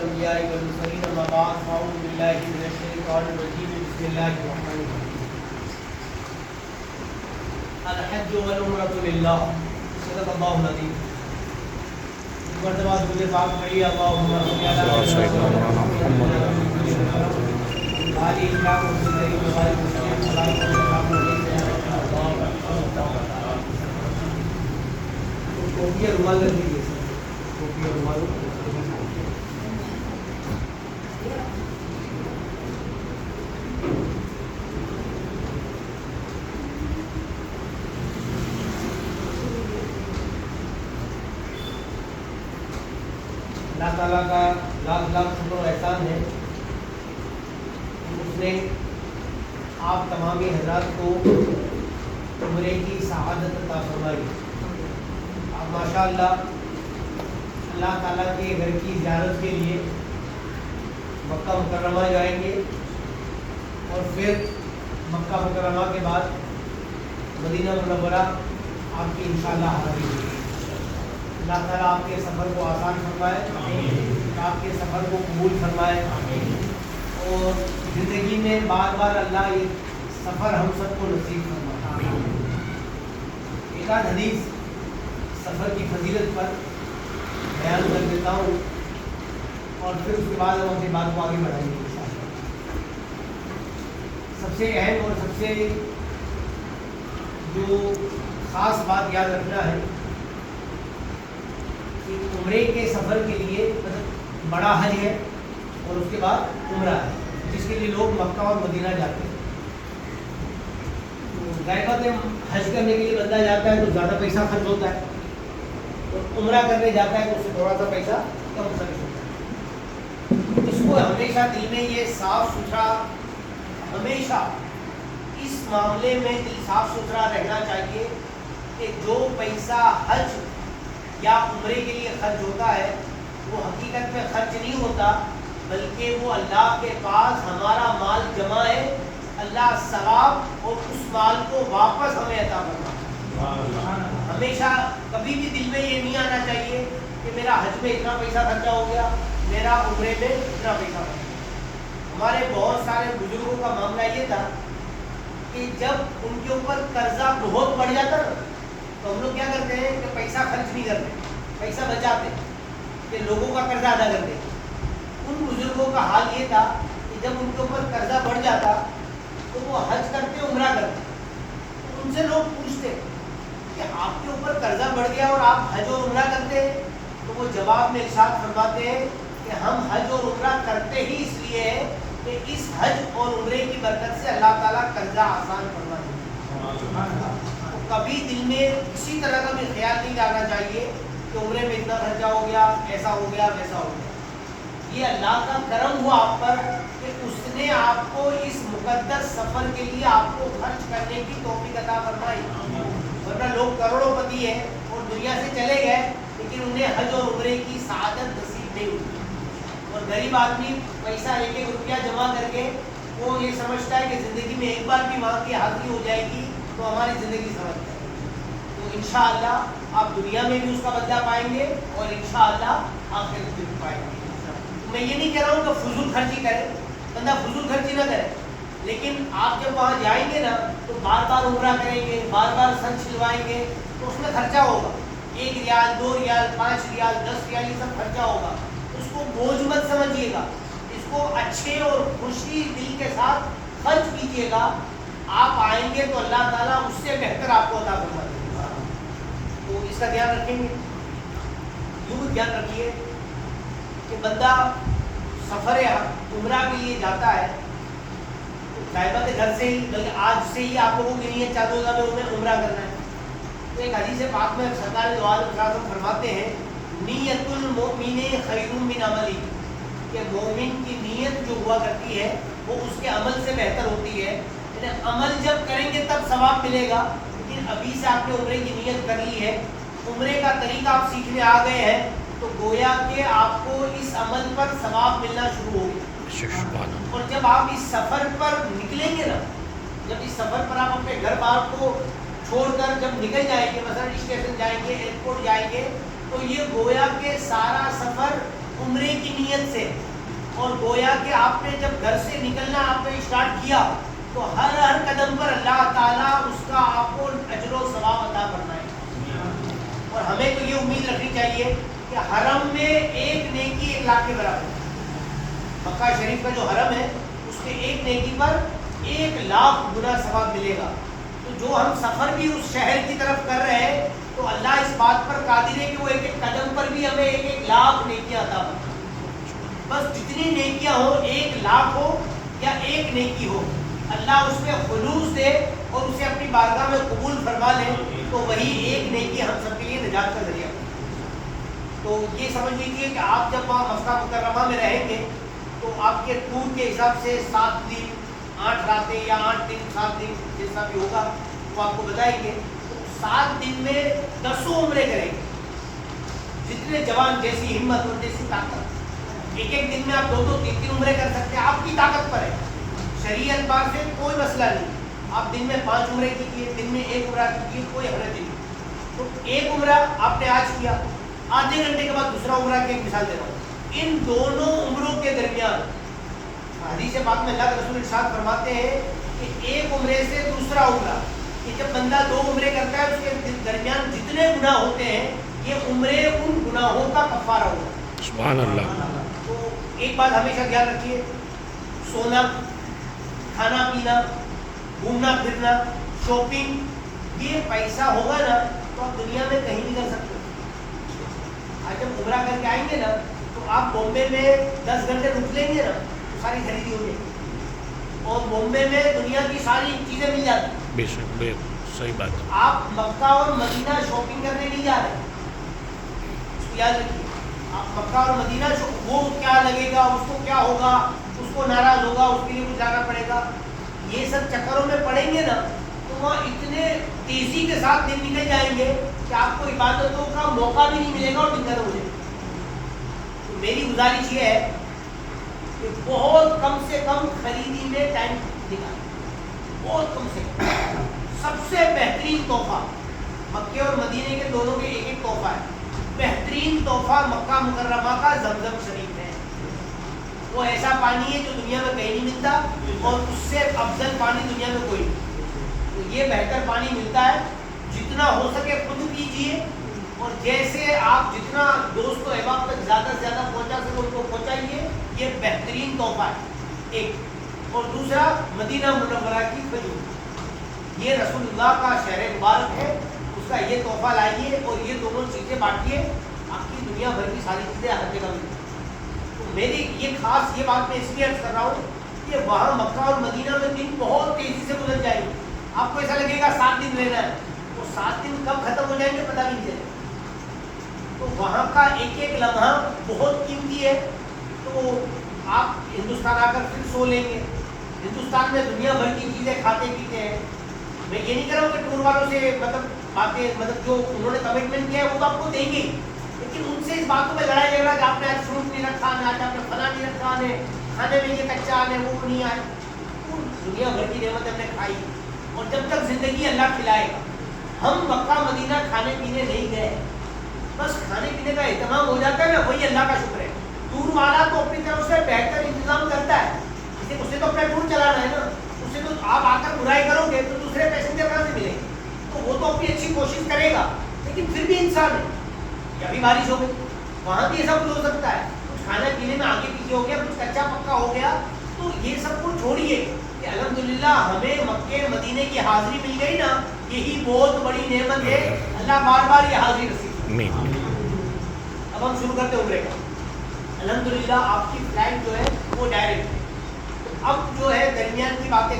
الأنبياء والمرسلين أما بعد فأعوذ بالله من الشيطان الرجيم بسم الله الرحمن الرحيم الحج والعمرة لله صدق الله العظيم مرتبہ درود پاک پڑھیے اللہم صلی علی سیدنا محمد علی اکرام و صلی اللہ علیہ وسلم صلاۃ و سلام علیہ ٹوپی اور رومال رکھ دیجیے ٹوپی اور رومال اللہ تعالیٰ کا لاکھ لاکھ شکر و احسان ہے اس نے آپ تمامی حضرات کو عمرے کی سعادت عطا فرمائی. آپ ماشاء اللہ اللہ تعالیٰ کے گھر کی زیارت کے لیے مکہ مکرمہ جائیں گے اور پھر مکہ مکرمہ کے بعد مدینہ منورہ آپ کی انشاءاللہ حاضری ہوگی. اللہ تعالیٰ آپ کے سفر کو آسان فرمائے, آپ کے سفر کو قبول فرمائے اور زندگی میں بار بار اللہ یہ سفر ہم سب کو نصیب فرمائے. ایک آدھ حدیث سفر کی فضیلت پر بیان کر دیتا ہوں اور پھر اس کے بعد ہم اپنی بات کو آگے بڑھائیں گے. سب سے اہم اور سب سے جو خاص بات یاد رکھنا ہے عمرے کے سفر کے لیے بڑا حج ہے اور اس کے بعد عمرہ ہے جس کے لیے لوگ مکہ اور مدینہ جاتے ہیں. ذائقہ میں حج کرنے کے لیے بندہ جاتا ہے تو زیادہ پیسہ خرچ ہوتا ہے اور عمرہ کرنے جاتا ہے تو اس سے تھوڑا سا پیسہ کم خرچ ہوتا ہے. اس کو ہمیشہ دل میں یہ صاف ستھرا ہمیشہ اس معاملے میں دل صاف ستھرا رہنا چاہیے کہ جو پیسہ حج یا عمرے کے لیے خرچ ہوتا ہے وہ حقیقت میں خرچ نہیں ہوتا بلکہ وہ اللہ کے پاس ہمارا مال جمع ہے. اللہ ثواب اور اس مال کو واپس ہمیں عطا کرنا. ہمیشہ کبھی بھی دل میں یہ نہیں آنا چاہیے کہ میرا حج میں اتنا پیسہ خرچہ ہو گیا, میرا عمرے میں اتنا پیسہ خرچہ. ہمارے بہت سارے بزرگوں کا معاملہ یہ تھا کہ جب ان کے اوپر قرضہ بہت بڑھ جاتا نا تو ہم لوگ کیا کرتے ہیں کہ پیسہ خرچ نہیں کرتے, پیسہ بچاتے کہ لوگوں کا قرضہ ادا کرتے. ان بزرگوں کا حال یہ تھا کہ جب ان کے اوپر قرضہ بڑھ جاتا تو وہ حج کرتے عمرہ کرتے. ان سے لوگ پوچھتے کہ آپ کے اوپر قرضہ بڑھ گیا اور آپ حج اور عمرہ کرتے ہیں تو وہ جواب میں ارشاد فرماتے ہیں کہ ہم حج اور عمرہ کرتے ہی اس لیے ہے کہ اس حج اور عمرے کی برکت سے اللہ تعالیٰ قرضہ آسان فرما دے. کبھی دل میں کسی طرح کا بھی خیال نہیں لانا چاہیے کہ عمرے میں اتنا خرچہ ہو گیا, ایسا ہو گیا, ویسا ہو گیا. یہ اللہ کا کرم ہوا آپ پر کہ اس نے آپ کو اس مقدس سفر کے لیے آپ کو خرچ کرنے کی توفیق عطا فرمائی. ورنہ لوگ کروڑوں پتی ہیں اور دنیا سے چلے گئے لیکن انہیں حج اور عمرے کی سعادت نصیب نہیں ہوئی. اور غریب آدمی پیسہ ایک ایک روپیہ جمع کر کے وہ یہ سمجھتا ہے کہ زندگی میں ایک بار بھی وہاں کی حاضری ہو جائے گی تو ہماری زندگی سمجھ جائے. تو انشاءاللہ آپ دنیا میں بھی اس کا بدلہ پائیں گے اور انشاءاللہ آخرت میں بھی پائیں گے. میں یہ نہیں کہہ رہا ہوں کہ فضول خرچی کرے, بندہ فضول خرچی نہ کرے, لیکن آپ جب وہاں جائیں گے نا تو بار بار عمرہ کریں گے, بار بار سر چھلوائیں گے تو اس میں خرچہ ہوگا. 1 ریال 2 ریال 5 ریال 10 ریال یہ سب خرچہ ہوگا. اس کو بوجھ مت سمجھیے گا, اس کو اچھے اور خوشی دل کے ساتھ خرچ کیجیے گا. آپ آئیں گے تو اللہ تعالیٰ اس سے بہتر آپ کو عطا فرما دے گا. تو اس کا دھیان رکھیں گے. یوں دھیان رکھیے کہ بندہ سفر عمرہ کے لیے جاتا ہے تو صاحبہ کے گھر سے ہی بلکہ آج سے ہی آپ لوگوں کی نیت چالو ہوگا میں عمرہ کرنا ہے. تو ایک حدیث پاک میں سرکار دو عالم فرماتے ہیں نیت المؤمن خیر من عملی, کہ مومن کی نیت جو ہوا کرتی ہے وہ اس کے عمل سے بہتر ہوتی ہے. عمل جب کریں گے تب ثواب ملے گا, لیکن ابھی سے آپ نے عمرے کی نیت کر لی ہے, عمرے کا طریقہ آپ سیکھنے آ گئے ہیں تو گویا کہ آپ کو اس عمل پر ثواب ملنا شروع ہو گیا. اور جب آپ اس سفر پر نکلیں گے نا, جب اس سفر پر آپ اپنے گھر بار کو چھوڑ کر جب نکل جائیں گے, مثلا اسٹیشن جائیں گے, ایئرپورٹ جائیں گے, تو یہ گویا کہ سارا سفر عمرے کی نیت سے، اور گویا کہ آپ نے جب گھر سے نکلنا آپ نے اسٹارٹ کیا تو ہر قدم پر اللہ تعالیٰ اس کا آپ کو اجر و ثواب عطا کرنا ہے۔ اور ہمیں تو یہ امید رکھنی چاہیے کہ حرم میں ایک نیکی 1 لاکھ کے برابر ہے۔ مکہ شریف کا جو حرم ہے اس کے ایک نیکی پر 1 لاکھ گنا ثواب ملے گا۔ تو جو ہم سفر بھی اس شہر کی طرف کر رہے ہیں تو اللہ اس بات پر قادر ہے کہ وہ ایک قدم پر بھی ہمیں 1 لاکھ نیکیاں عطا فرمائے۔ بس جتنی نیکیاں ہو، 1 لاکھ ہو یا 1 نیکی ہو، اللہ اس میں خلوص دے اور اسے اپنی بارگاہ میں قبول فرما لے تو وہی 1 نیکی ہم سب کے لیے نجات کا ذریعہ۔ تو یہ سمجھ لیجیے کہ آپ جب وہاں مکہ مکرمہ میں رہیں گے تو آپ کے ٹور کے حساب سے 7 دن 8 راتیں یا 8 دن 7 دن جیسا بھی ہوگا وہ آپ کو بتائیں گے۔ تو 7 دن میں 10 عمرے کریں گے، جتنے جوان جیسی ہمت اور جیسی طاقت۔ ایک دن میں آپ 2 3 عمرے کر سکتے ہیں، آپ کی طاقت پر ہے، شرعی اعتبار سے کوئی مسئلہ نہیں۔ آپ دن میں 5 عمرے کیجیے، دن میں 1 عمرہ کیجیے، کوئی حرج نہیں۔ تو 1 عمرہ آپ نے آج کیا، آدھے گھنٹے کے بعد دوسرا عمرہ کی ایک مثال دے رہا ہوں۔ ان دونوں عمروں کے درمیان حدیث پاک میں اللہ کے رسول ارشاد فرماتے ہیں کہ 1 عمرے سے دوسرا عمرہ، کہ جب بندہ 2 عمرے کرتا ہے اس کے درمیان جتنے گناہ ہوتے ہیں یہ عمرے ان گناہوں کا کفارہ ہوتا ہے۔ سبحان اللہ۔ تو ایک بات ہمیشہ دھیان رکھیے، سونا، کھانا پینا، گھومنا پھرنا، شاپنگ، یہ پیسہ ہوگا نا تو آپ دنیا میں کہیں نہیں کر سکتے۔ آج جب عمرہ کر کے آئیں گے نا تو آپ بامبے میں 10 گھنٹے رک لیں گے نا تو ساری خریدی ہو جائے، اور بامبے میں دنیا کی ساری چیزیں مل جاتی ہیں۔ بے شک، بے صحیح بات۔ آپ مکہ اور مدینہ شاپنگ کرنے نہیں جا رہے، اس کو یاد رکھیے۔ آپ مکہ اور مدینہ وہ کیا لگے گا، اس کو کیا ہوگا، اس کو ناراض ہوگا، اس کے لیے کچھ جانا پڑے گا، یہ سب چکروں میں پڑیں گے نا تو وہاں اتنے تیزی کے ساتھ دن نکل جائیں گے کہ آپ کو عبادتوں کا موقع بھی نہیں ملے گا اور دن ختم ہو جائے گا۔ تو میری گزارش یہ ہے کہ بہت کم سے کم خریدی میں ٹائم نکالیں، بہت کم سے کم۔ سب سے بہترین تحفہ مکے اور مدینے کے دونوں کے ایک تحفہ ہے، بہترین تحفہ مکہ مکرمہ کا زمزم شریف ہے۔ وہ ایسا پانی ہے جو دنیا میں کہیں نہیں ملتا، اور اس سے افضل پانی دنیا میں کوئی نہیں۔ تو یہ بہتر پانی ملتا ہے، جتنا ہو سکے خود پیجیے، اور جیسے آپ جتنا دوست و احباب تک زیادہ سے زیادہ پہنچا سکے ان کو پہنچائیے، یہ بہترین تحفہ ہے ایک۔ اور دوسرا مدینہ منورہ کی کھجور، یہ رسول اللہ کا شہر مبارک ہے، اس کا یہ تحفہ لائیے اور یہ دونوں چیزیں بانٹیے، آپ کی دنیا بھر کی ساری چیزیں ہر جگہ ملیں۔ تو میری یہ خاص یہ بات میں اس لیے عرض کر رہا ہوں کہ وہاں مکہ اور مدینہ میں دن بہت تیزی سے گزر جائیں گے۔ آپ کو ایسا لگے گا 7 دن رہنا ہے، تو 7 دن کب ختم ہو جائیں گے پتہ نہیں چلے۔ تو وہاں کا ایک ایک لمحہ بہت قیمتی ہے۔ تو آپ ہندوستان آ کر پھر سو لیں گے، ہندوستان میں دنیا بھر کی چیزیں کھاتے پیتے ہیں۔ میں یہ نہیں کر رہا ہوں کہ ٹور والوں سے مطلب جو انہوں نے کمٹمنٹ کیا ہے وہ تو آپ کو دیں گے، لیکن ان سے اس باتوں پہ لڑائی جھگڑا کہ آپ نے آج فروٹ نہیں رکھا ہے، آج آپ نے فلاں نہیں رکھا ہے، کھانے میں یہ کچا ہے وہ نہیں آئے۔ دنیا بھر کی نعمت ہم نے کھائی، اور جب تک زندگی اللہ کھلائے گا۔ ہم مکہ مدینہ کھانے پینے نہیں گئے، بس کھانے پینے کا اہتمام ہو جاتا ہے نا، وہی اللہ کا شکر ہے۔ ٹور والا تو اپنی طرف سے بہتر انتظام کرتا ہے، اسے تو اپنا ٹور چلانا ہے نا، اسے تو آپ آ کر برائی کرو گے تو دوسرے پیسنجر کہاں سے ملیں گے؟ تو وہ تو اپنی اچھی کوشش کرے گا، لیکن پھر بھی انسان ہے۔ ابھی بارش ہو گئی، وہاں بھی ایسا کچھ ہو سکتا ہے، کچھ کھانے پینے میں آگے پیچھے ہو گیا، کچھ کچا پکا ہو گیا، تو یہ سب کچھ چھوڑیے کہ الحمدللہ ہمیں مکے مدینے کی حاضری مل گئی نا، یہی بہت بڑی نعمت ہے۔ اللہ بار بار یہ حاضری نصیب کرے۔ اب ہم شروع کرتے عمرے کا۔ الحمدللہ آپ کی فلائٹ جو ہے وہ ڈائریکٹ ہے۔ اب جو ہے درمیان کی باتیں